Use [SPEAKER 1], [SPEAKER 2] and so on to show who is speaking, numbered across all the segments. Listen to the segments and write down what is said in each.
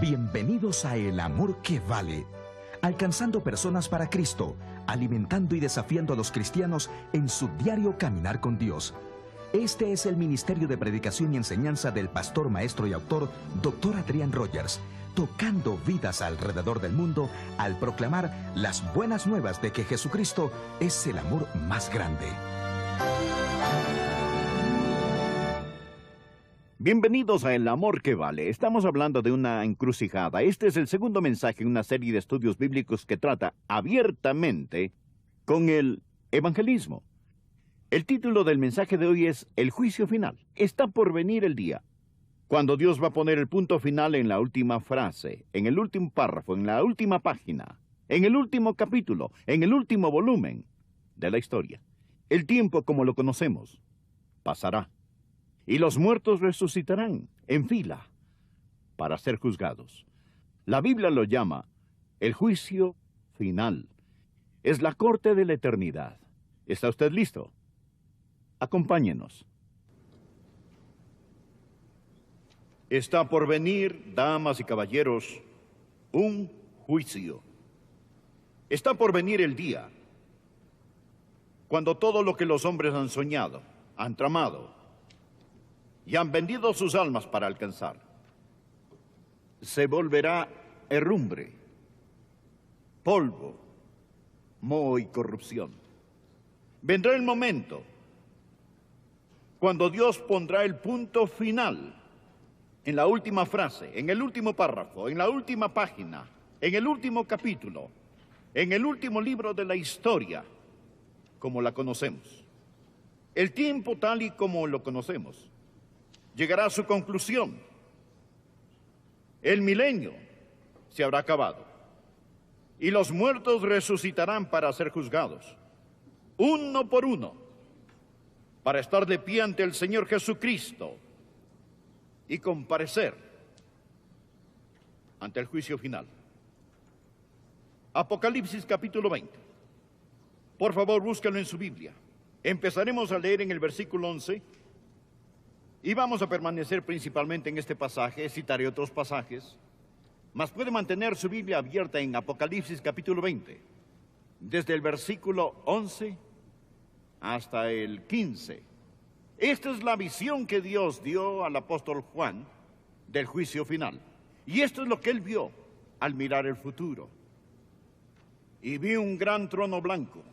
[SPEAKER 1] Bienvenidos a El Amor que Vale, alcanzando personas para Cristo, alimentando y desafiando a los cristianos en su diario caminar con Dios. Este es el ministerio de predicación y enseñanza del pastor, maestro y autor, Dr. Adrian Rogers, tocando vidas alrededor del mundo al proclamar las buenas nuevas de que Jesucristo es el amor más grande.
[SPEAKER 2] Bienvenidos a El Amor que Vale. Estamos hablando de una encrucijada. Este es el segundo mensaje en una serie de estudios bíblicos que trata abiertamente con el evangelismo. El título del mensaje de hoy es El juicio final. Está por venir el día cuando Dios va a poner el punto final en la última frase, en el último párrafo, en la última página, en el último capítulo, en el último volumen de la historia. El tiempo como lo conocemos pasará. Y los muertos resucitarán en fila para ser juzgados. La Biblia lo llama el juicio final. Es la corte de la eternidad. ¿Está usted listo? Acompáñenos. Está por venir, damas y caballeros, un juicio. Está por venir el día cuando todo lo que los hombres han soñado, han tramado, y han vendido sus almas para alcanzar, se volverá herrumbre, polvo, moho y corrupción. Vendrá el momento cuando Dios pondrá el punto final en la última frase, en el último párrafo, en la última página, en el último capítulo, en el último libro de la historia, como la conocemos. El tiempo tal y como lo conocemos llegará a su conclusión. El milenio se habrá acabado y los muertos resucitarán para ser juzgados, uno por uno, para estar de pie ante el Señor Jesucristo y comparecer ante el juicio final. Apocalipsis capítulo 20. Por favor, búsquelo en su Biblia. Empezaremos a leer en el versículo 11. Y vamos a permanecer principalmente en este pasaje, citaré otros pasajes, mas puede mantener su Biblia abierta en Apocalipsis capítulo 20, desde el versículo 11 hasta el 15. Esta es la visión que Dios dio al apóstol Juan del juicio final. Y esto es lo que él vio al mirar el futuro. Y vi un gran trono blanco,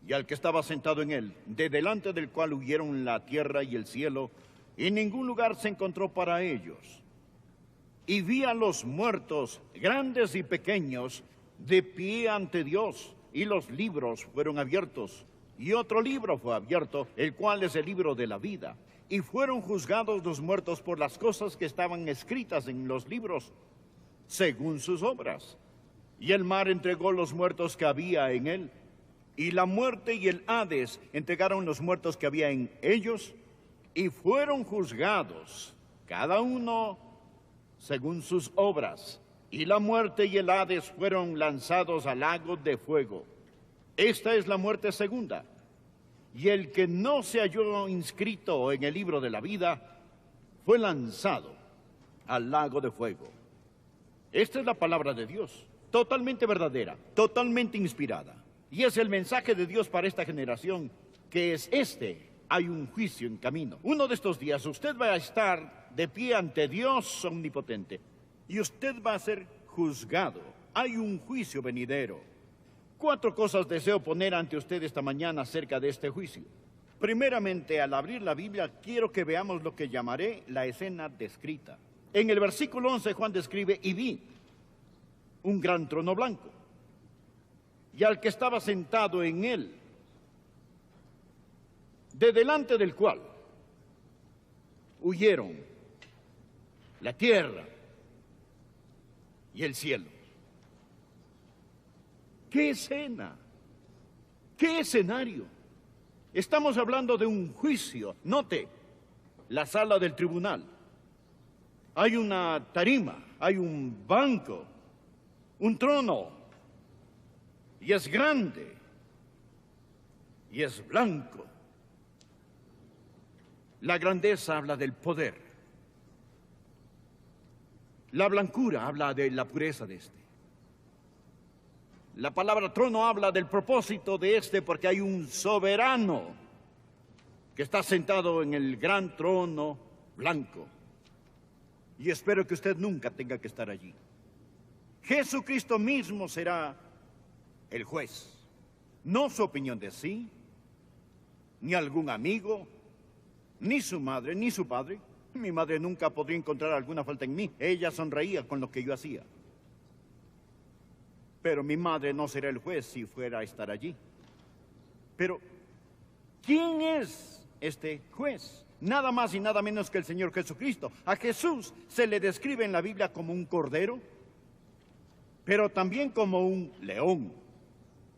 [SPEAKER 2] y al que estaba sentado en él, de delante del cual huyeron la tierra y el cielo, y ningún lugar se encontró para ellos. Y vi a los muertos, grandes y pequeños, de pie ante Dios, y los libros fueron abiertos. Y otro libro fue abierto, el cual es el libro de la vida. Y fueron juzgados los muertos por las cosas que estaban escritas en los libros, según sus obras. Y el mar entregó los muertos que había en él, y la muerte y el Hades entregaron los muertos que había en ellos, y fueron juzgados, cada uno según sus obras. Y la muerte y el Hades fueron lanzados al lago de fuego. Esta es la muerte segunda. Y el que no se halló inscrito en el libro de la vida, fue lanzado al lago de fuego. Esta es la palabra de Dios, totalmente verdadera, totalmente inspirada. Y es el mensaje de Dios para esta generación, que es este: hay un juicio en camino. Uno de estos días usted va a estar de pie ante Dios omnipotente y usted va a ser juzgado. Hay un juicio venidero. 4 cosas deseo poner ante usted esta mañana acerca de este juicio. Primeramente, al abrir la Biblia, quiero que veamos lo que llamaré la escena descrita. En el versículo 11, Juan describe: y vi un gran trono blanco, y al que estaba sentado en él, de delante del cual huyeron la tierra y el cielo. ¡Qué escena! ¡Qué escenario! Estamos hablando de un juicio. Note la sala del tribunal. Hay una tarima, hay un banco, un trono, y es grande, y es blanco. La grandeza habla del poder. La blancura habla de la pureza de este. La palabra trono habla del propósito de este, porque hay un soberano que está sentado en el gran trono blanco. Y espero que usted nunca tenga que estar allí. Jesucristo mismo será el juez. No su opinión de sí, ni algún amigo, ni su madre, ni su padre. Mi madre nunca podría encontrar alguna falta en mí. Ella sonreía con lo que yo hacía. Pero mi madre no será el juez si fuera a estar allí. Pero, ¿quién es este juez? Nada más y nada menos que el Señor Jesucristo. A Jesús se le describe en la Biblia como un cordero, pero también como un león.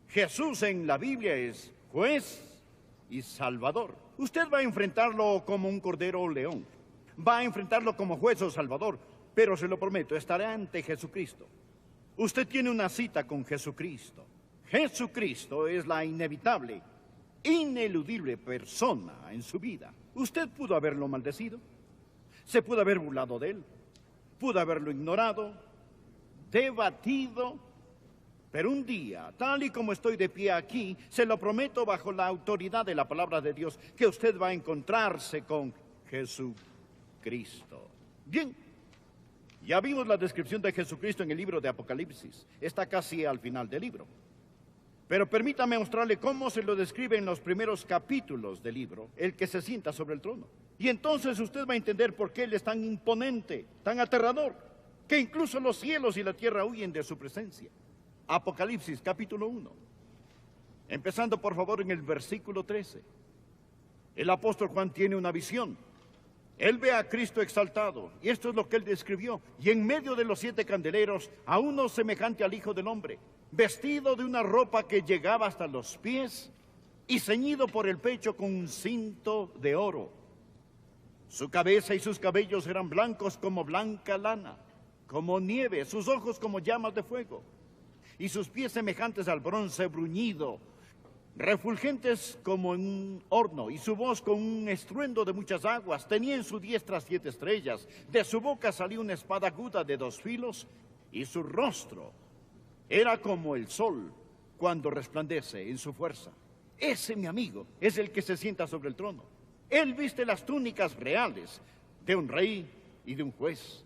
[SPEAKER 2] Jesús en la Biblia es juez y salvador. Usted va a enfrentarlo como un cordero o león. Va a enfrentarlo como juez o salvador, pero se lo prometo, estará ante Jesucristo. Usted tiene una cita con Jesucristo. Jesucristo es la inevitable, ineludible persona en su vida. Usted pudo haberlo maldecido, se pudo haber burlado de él, pudo haberlo ignorado, debatido, pero un día, tal y como estoy de pie aquí, se lo prometo bajo la autoridad de la palabra de Dios, que usted va a encontrarse con Jesucristo. Bien, ya vimos la descripción de Jesucristo en el libro de Apocalipsis. Está casi al final del libro. Pero permítame mostrarle cómo se lo describe en los primeros capítulos del libro, el que se sienta sobre el trono. Y entonces usted va a entender por qué Él es tan imponente, tan aterrador, que incluso los cielos y la tierra huyen de su presencia. Apocalipsis capítulo 1. Empezando por favor en el versículo 13. El apóstol Juan tiene una visión. Él ve a Cristo exaltado, y esto es lo que él describió. Y en medio de los 7 candeleros, a uno semejante al Hijo del Hombre, vestido de una ropa que llegaba hasta los pies y ceñido por el pecho con un cinto de oro. Su cabeza y sus cabellos eran blancos como blanca lana, como nieve, sus ojos como llamas de fuego, y sus pies semejantes al bronce bruñido, refulgentes como en un horno, y su voz con un estruendo de muchas aguas. Tenía en su diestra 7 estrellas, de su boca salía una espada aguda de 2 filos, y su rostro era como el sol cuando resplandece en su fuerza. Ese, mi amigo, es el que se sienta sobre el trono. Él viste las túnicas reales de un rey y de un juez.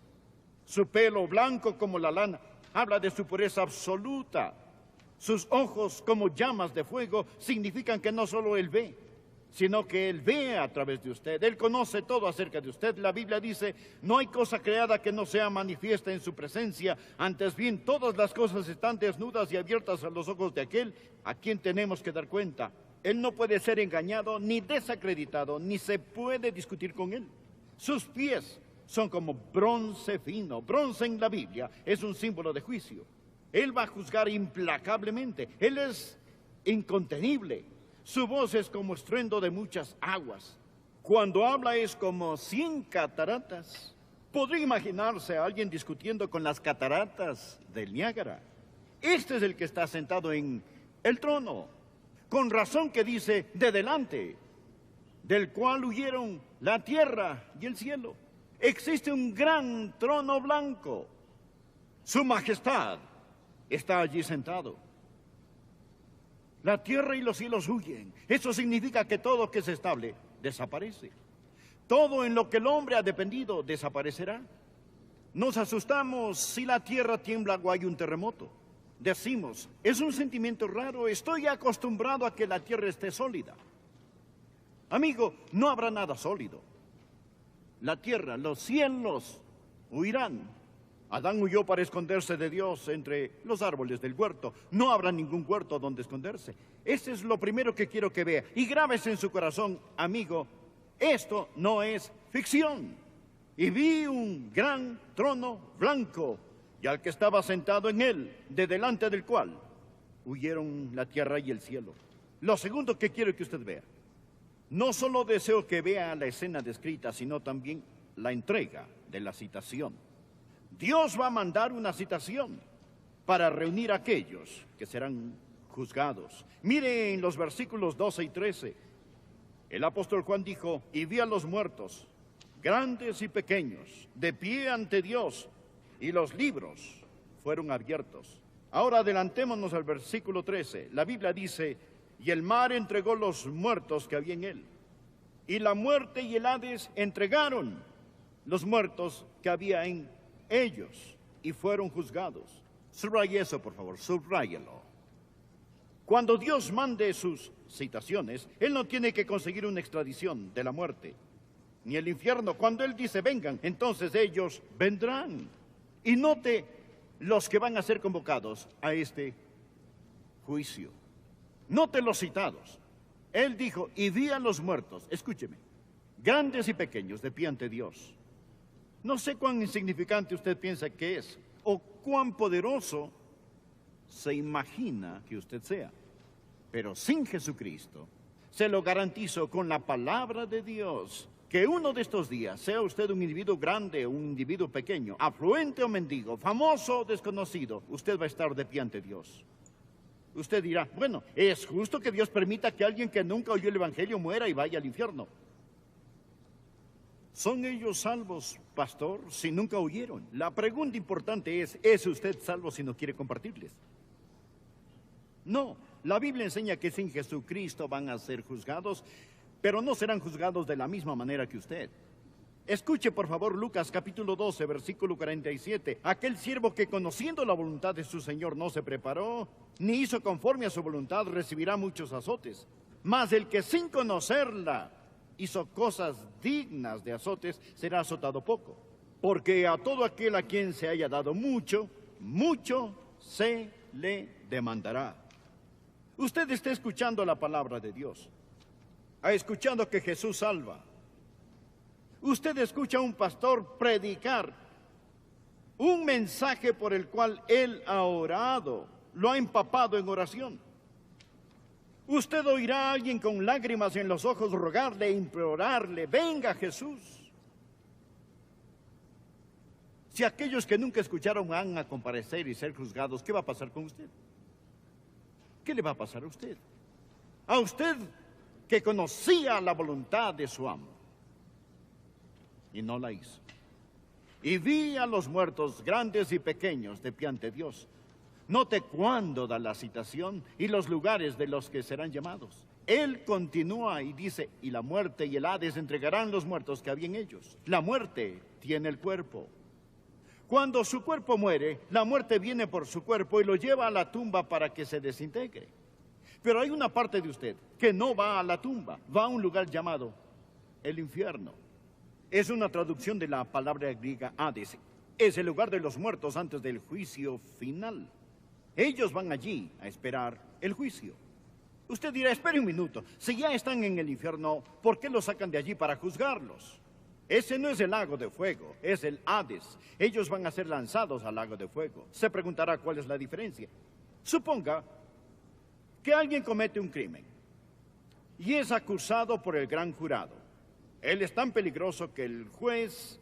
[SPEAKER 2] Su pelo blanco como la lana habla de su pureza absoluta. Sus ojos como llamas de fuego significan que no solo Él ve, sino que Él ve a través de usted. Él conoce todo acerca de usted. La Biblia dice, no hay cosa creada que no sea manifiesta en su presencia. Antes bien, todas las cosas están desnudas y abiertas a los ojos de aquel a quien tenemos que dar cuenta. Él no puede ser engañado ni desacreditado, ni se puede discutir con Él. Sus pies son como bronce fino. Bronce en la Biblia es un símbolo de juicio. Él va a juzgar implacablemente. Él es incontenible. Su voz es como estruendo de muchas aguas. Cuando habla es como 100 cataratas. Podría imaginarse a alguien discutiendo con las cataratas del Niágara. Este es el que está sentado en el trono. Con razón que dice de delante, del cual huyeron la tierra y el cielo. Existe un gran trono blanco. Su majestad está allí sentado. La tierra y los cielos huyen. Eso significa que todo que se estable desaparece. Todo en lo que el hombre ha dependido desaparecerá. Nos asustamos si la tierra tiembla o hay un terremoto. Decimos, es un sentimiento raro, estoy acostumbrado a que la tierra esté sólida. Amigo, no habrá nada sólido. La tierra, los cielos huirán. Adán huyó para esconderse de Dios entre los árboles del huerto. No habrá ningún huerto donde esconderse. Ese es lo primero que quiero que vea. Y grábese en su corazón, amigo, esto no es ficción. Y vi un gran trono blanco, y al que estaba sentado en él, de delante del cual huyeron la tierra y el cielo. Lo segundo que quiero que usted vea, no solo deseo que vea la escena descrita, sino también la entrega de la citación. Dios va a mandar una citación para reunir a aquellos que serán juzgados. Mire en los versículos 12 y 13. El apóstol Juan dijo, y vi a los muertos, grandes y pequeños, de pie ante Dios, y los libros fueron abiertos. Ahora adelantémonos al versículo 13. La Biblia dice, y el mar entregó los muertos que había en él. Y la muerte y el Hades entregaron los muertos que había en ellos y fueron juzgados. Subraye eso, por favor, subráyelo. Cuando Dios mande sus citaciones, Él no tiene que conseguir una extradición de la muerte, ni el infierno. Cuando Él dice vengan, entonces ellos vendrán. Y note los que van a ser convocados a este juicio. Note los citados. Él dijo, y vi a los muertos, escúcheme, grandes y pequeños, de pie ante Dios. No sé cuán insignificante usted piensa que es, o cuán poderoso se imagina que usted sea. Pero sin Jesucristo, se lo garantizo con la palabra de Dios, que uno de estos días, sea usted un individuo grande o un individuo pequeño, afluente o mendigo, famoso o desconocido, usted va a estar de pie ante Dios. Usted dirá, bueno, ¿es justo que Dios permita que alguien que nunca oyó el Evangelio muera y vaya al infierno? ¿Son ellos salvos, pastor, si nunca oyeron? La pregunta importante ¿es usted salvo si no quiere compartirles? No, la Biblia enseña que sin Jesucristo van a ser juzgados, pero no serán juzgados de la misma manera que usted. Escuche, por favor, Lucas capítulo 12, versículo 47. Aquel siervo que conociendo la voluntad de su Señor no se preparó, ni hizo conforme a su voluntad, recibirá muchos azotes. Mas el que sin conocerla hizo cosas dignas de azotes, será azotado poco. Porque a todo aquel a quien se haya dado mucho, mucho se le demandará. Usted está escuchando la palabra de Dios. Ha escuchado que Jesús salva. Usted escucha a un pastor predicar un mensaje por el cual él ha orado, lo ha empapado en oración. Usted oirá a alguien con lágrimas en los ojos rogarle e implorarle, venga Jesús. Si aquellos que nunca escucharon van a comparecer y ser juzgados, ¿qué va a pasar con usted? ¿Qué le va a pasar a usted? A usted que conocía la voluntad de su amo y no la hizo. Y vi a los muertos grandes y pequeños de pie ante Dios. Note cuándo da la citación y los lugares de los que serán llamados. Él continúa y dice, y la muerte y el Hades entregarán los muertos que había en ellos. La muerte tiene el cuerpo. Cuando su cuerpo muere, la muerte viene por su cuerpo y lo lleva a la tumba para que se desintegre. Pero hay una parte de usted que no va a la tumba, va a un lugar llamado el infierno. Es una traducción de la palabra griega Hades. Es el lugar de los muertos antes del juicio final. Ellos van allí a esperar el juicio. Usted dirá, espere un minuto, si ya están en el infierno, ¿por qué los sacan de allí para juzgarlos? Ese no es el lago de fuego, es el Hades. Ellos van a ser lanzados al lago de fuego. Se preguntará cuál es la diferencia. Suponga que alguien comete un crimen y es acusado por el gran jurado. Él es tan peligroso que el juez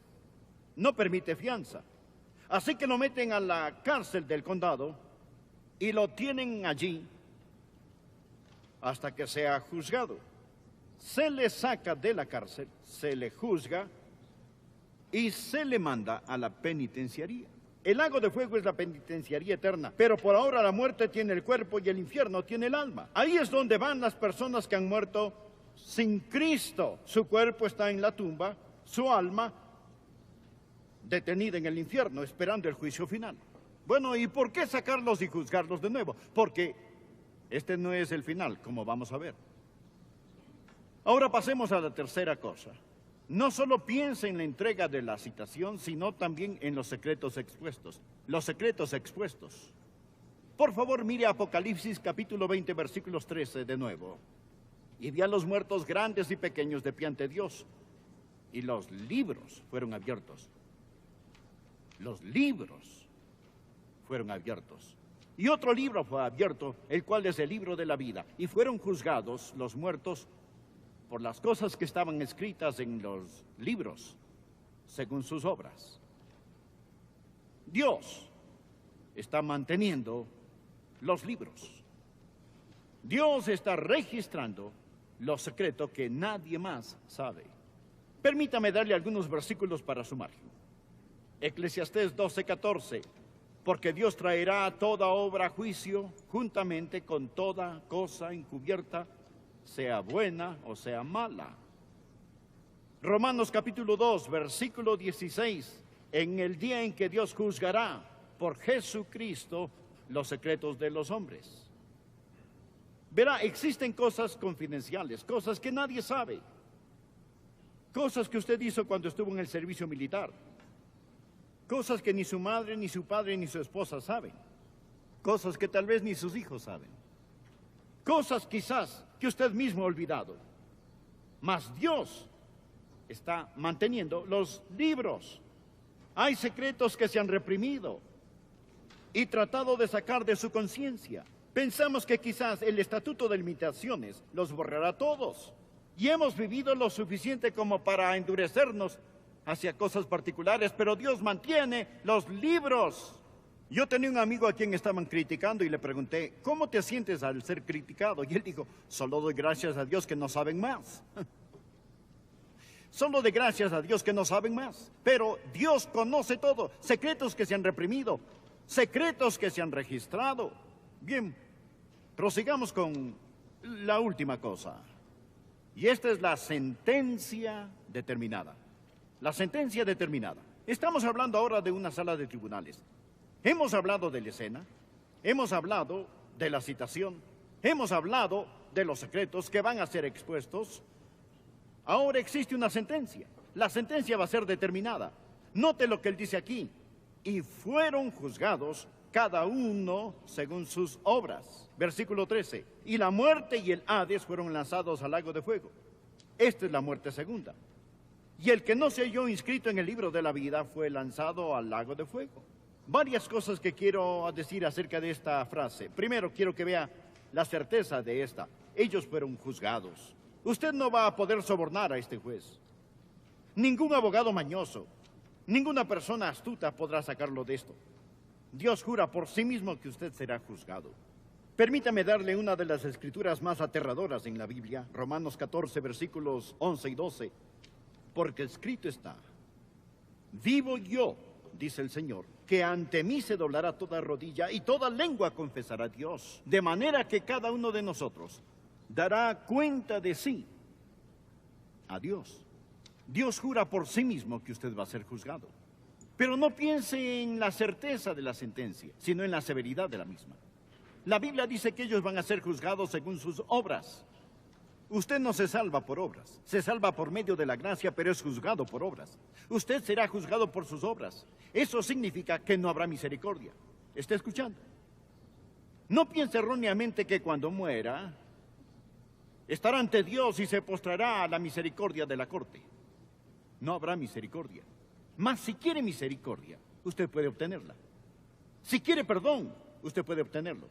[SPEAKER 2] no permite fianza. Así que lo meten a la cárcel del condado y lo tienen allí hasta que sea juzgado. Se le saca de la cárcel, se le juzga y se le manda a la penitenciaría. El lago de fuego es la penitenciaría eterna, pero por ahora la muerte tiene el cuerpo y el infierno tiene el alma. Ahí es donde van las personas que han muerto sin Cristo. Su cuerpo está en la tumba, su alma detenida en el infierno, esperando el juicio final. Bueno, ¿y por qué sacarlos y juzgarlos de nuevo? Porque este no es el final, como vamos a ver. Ahora pasemos a la tercera cosa. No solo piense en la entrega de la citación, sino también en los secretos expuestos. Los secretos expuestos. Por favor, mire Apocalipsis capítulo 20, versículos 13 de nuevo. Y vi a los muertos grandes y pequeños de pie ante Dios. Y los libros fueron abiertos. Los libros fueron abiertos. Y otro libro fue abierto, el cual es el libro de la vida. Y fueron juzgados los muertos por las cosas que estaban escritas en los libros, según sus obras. Dios está manteniendo los libros. Dios está registrando lo secreto que nadie más sabe. Permítame darle algunos versículos para su margen. Eclesiastés 12:14. Porque Dios traerá toda obra a juicio juntamente con toda cosa encubierta, sea buena o sea mala. Romanos capítulo 2, versículo 16. En el día en que Dios juzgará por Jesucristo los secretos de los hombres. Verá, existen cosas confidenciales, cosas que nadie sabe. Cosas que usted hizo cuando estuvo en el servicio militar. Cosas que ni su madre, ni su padre, ni su esposa saben. Cosas que tal vez ni sus hijos saben. Cosas quizás que usted mismo ha olvidado. Mas Dios está manteniendo los libros. Hay secretos que se han reprimido y tratado de sacar de su conciencia. Pensamos que quizás el Estatuto de Limitaciones los borrará todos. Y hemos vivido lo suficiente como para endurecernos hacia cosas particulares, pero Dios mantiene los libros. Yo tenía un amigo a quien estaban criticando y le pregunté, ¿cómo te sientes al ser criticado? Y él dijo, solo doy gracias a Dios que no saben más. Solo de gracias a Dios que no saben más. Pero Dios conoce todo. Secretos que se han reprimido. Secretos que se han registrado. Bien, prosigamos con la última cosa. Y esta es la sentencia determinada. La sentencia determinada. Estamos hablando ahora de una sala de tribunales. Hemos hablado de la escena. Hemos hablado de la citación. Hemos hablado de los secretos que van a ser expuestos. Ahora existe una sentencia. La sentencia va a ser determinada. Note lo que él dice aquí. Y fueron juzgados cada uno según sus obras. Versículo 13. Y la muerte y el Hades fueron lanzados al lago de fuego. Esta es la muerte segunda. Y el que no se halló inscrito en el libro de la vida fue lanzado al lago de fuego. Varias cosas que quiero decir acerca de esta frase. Primero, quiero que vea la certeza de esta. Ellos fueron juzgados. Usted no va a poder sobornar a este juez. Ningún abogado mañoso, ninguna persona astuta podrá sacarlo de esto. Dios jura por sí mismo que usted será juzgado. Permítame darle una de las escrituras más aterradoras en la Biblia, Romanos 14, versículos 11 y 12. Porque escrito está, vivo yo, dice el Señor, que ante mí se doblará toda rodilla y toda lengua confesará a Dios. De manera que cada uno de nosotros dará cuenta de sí a Dios. Dios jura por sí mismo que usted va a ser juzgado. Pero no piense en la certeza de la sentencia, sino en la severidad de la misma. La Biblia dice que ellos van a ser juzgados según sus obras. Usted no se salva por obras, se salva por medio de la gracia, pero es juzgado por obras. Usted será juzgado por sus obras. Eso significa que no habrá misericordia. ¿Está escuchando? No piense erróneamente que cuando muera estará ante Dios y se postrará a la misericordia de la corte. No habrá misericordia. Mas si quiere misericordia, usted puede obtenerla. Si quiere perdón, usted puede obtenerlo.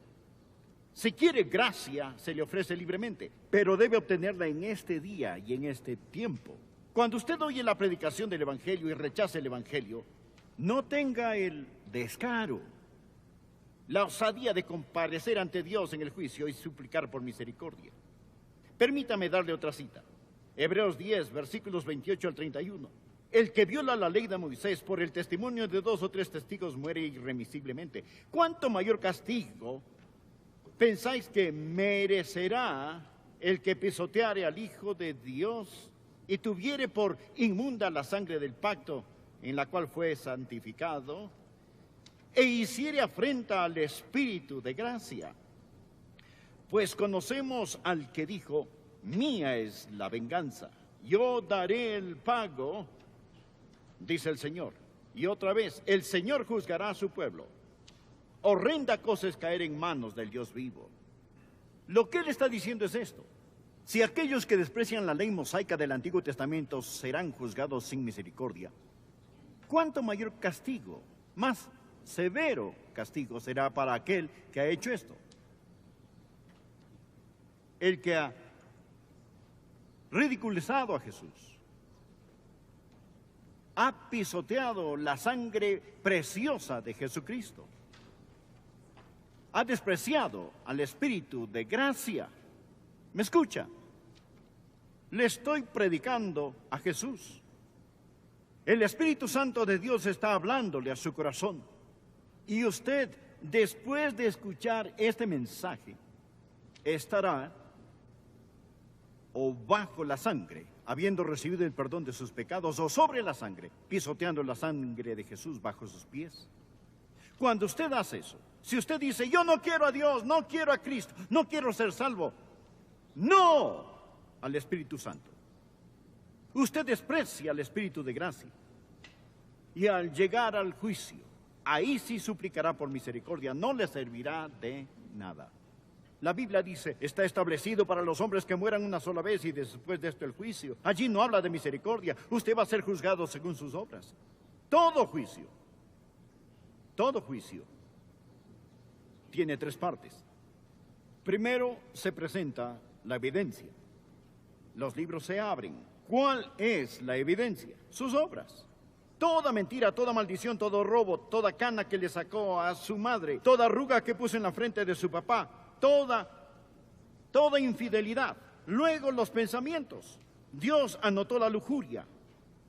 [SPEAKER 2] Si quiere gracia, se le ofrece libremente, pero debe obtenerla en este día y en este tiempo. Cuando usted oye la predicación del Evangelio y rechace el Evangelio, no tenga el descaro, la osadía de comparecer ante Dios en el juicio y suplicar por misericordia. Permítame darle otra cita. Hebreos 10, versículos 28 al 31. El que viola la ley de Moisés por el testimonio de 2 o 3 testigos muere irremisiblemente. ¿Cuánto mayor castigo pensáis que merecerá el que pisoteare al Hijo de Dios y tuviere por inmunda la sangre del pacto en la cual fue santificado e hiciere afrenta al Espíritu de gracia? Pues conocemos al que dijo, mía es la venganza, yo daré el pago, dice el Señor. Y otra vez, el Señor juzgará a su pueblo. Horrenda cosa es caer en manos del Dios vivo. Lo que él está diciendo es esto. Si aquellos que desprecian la ley mosaica del Antiguo Testamento serán juzgados sin misericordia, ¿cuánto mayor castigo, más severo castigo será para aquel que ha hecho esto? El que ha ridiculizado a Jesús, ha pisoteado la sangre preciosa de Jesucristo, ha despreciado al Espíritu de gracia. ¿Me escucha? Le estoy predicando a Jesús. El Espíritu Santo de Dios está hablándole a su corazón. Y usted, después de escuchar este mensaje, estará o bajo la sangre, habiendo recibido el perdón de sus pecados, o sobre la sangre, pisoteando la sangre de Jesús bajo sus pies. Cuando usted hace eso, si usted dice, yo no quiero a Dios, no quiero a Cristo, no quiero ser salvo, no al Espíritu Santo. Usted desprecia al Espíritu de gracia. Y al llegar al juicio, ahí sí suplicará por misericordia, no le servirá de nada. La Biblia dice, está establecido para los hombres que mueran una sola vez y después de esto el juicio. Allí no habla de misericordia, usted va a ser juzgado según sus obras. Todo juicio tiene tres partes. Primero se presenta la evidencia. Los libros se abren. ¿Cuál es la evidencia? Sus obras. Toda mentira, toda maldición, todo robo, toda cana que le sacó a su madre, toda arruga que puso en la frente de su papá, toda infidelidad. Luego los pensamientos. Dios anotó la lujuria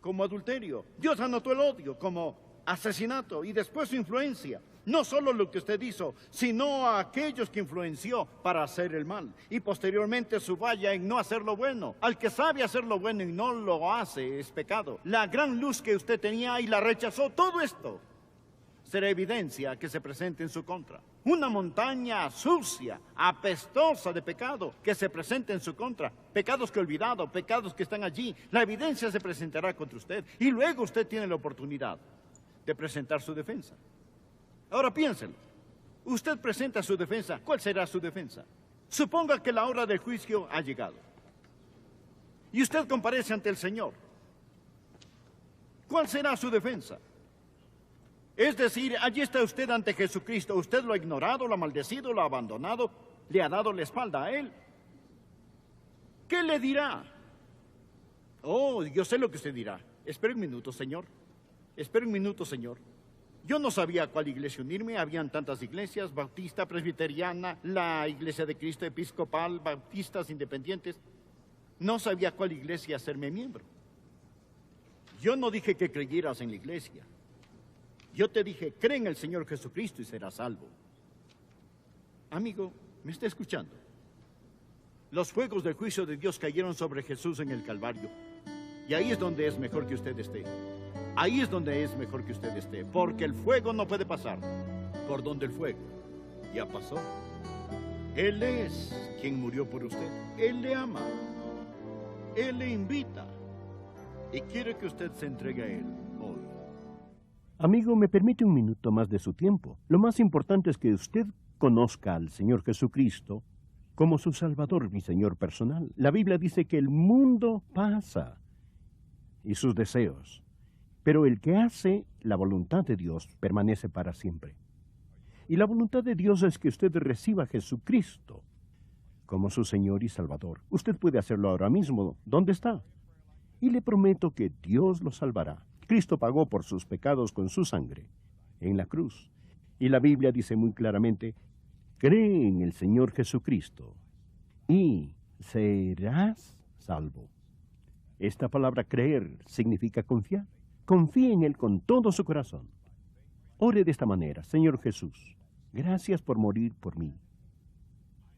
[SPEAKER 2] como adulterio. Dios anotó el odio como asesinato y después su influencia. No solo lo que usted hizo, sino a aquellos que influenció para hacer el mal. Y posteriormente su falla en no hacer lo bueno. Al que sabe hacer lo bueno y no lo hace es pecado. La gran luz que usted tenía y la rechazó, todo esto será evidencia que se presente en su contra. Una montaña sucia, apestosa de pecado que se presente en su contra. Pecados que he olvidado, pecados que están allí. La evidencia se presentará contra usted y luego usted tiene la oportunidad de presentar su defensa. Ahora piénselo. Usted presenta su defensa. ¿Cuál será su defensa? Suponga que la hora del juicio ha llegado. Y usted comparece ante el Señor. ¿Cuál será su defensa? Es decir, allí está usted ante Jesucristo. Usted lo ha ignorado, lo ha maldecido, lo ha abandonado, le ha dado la espalda a Él. ¿Qué le dirá? Oh, yo sé lo que usted dirá. Espere un minuto, Señor. Espere un minuto, Señor. Yo no sabía a cuál iglesia unirme, habían tantas iglesias, bautista, presbiteriana, la iglesia de Cristo, episcopal, bautistas, independientes. No sabía a cuál iglesia hacerme miembro. Yo no dije que creyeras en la iglesia. Yo te dije, cree en el Señor Jesucristo y serás salvo. Amigo, ¿me está escuchando? Los fuegos del juicio de Dios cayeron sobre Jesús en el Calvario. Y ahí es donde es mejor que usted esté. Ahí es donde es mejor que usted esté, porque el fuego no puede pasar por donde el fuego ya pasó. Él es quien murió por usted. Él le ama. Él le invita. Y quiere que usted se entregue a Él hoy.
[SPEAKER 3] Amigo, me permite un minuto más de su tiempo. Lo más importante es que usted conozca al Señor Jesucristo como su Salvador, mi Señor personal. La Biblia dice que el mundo pasa y sus deseos, pero el que hace la voluntad de Dios permanece para siempre. Y la voluntad de Dios es que usted reciba a Jesucristo como su Señor y Salvador. Usted puede hacerlo ahora mismo. ¿Dónde está? Y le prometo que Dios lo salvará. Cristo pagó por sus pecados con su sangre en la cruz. Y la Biblia dice muy claramente, cree en el Señor Jesucristo y serás salvo. Esta palabra creer significa confiar. Confíe en Él con todo su corazón. Ore de esta manera, Señor Jesús, gracias por morir por mí.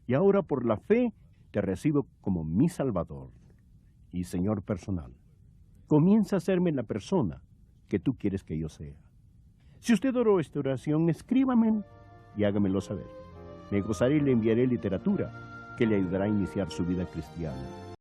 [SPEAKER 3] Y ahora por la fe te recibo como mi Salvador y Señor personal. Comienza a hacerme la persona que tú quieres que yo sea. Si usted oró esta oración, escríbame y hágamelo saber. Me gozaré y le enviaré literatura que le ayudará a iniciar su vida cristiana.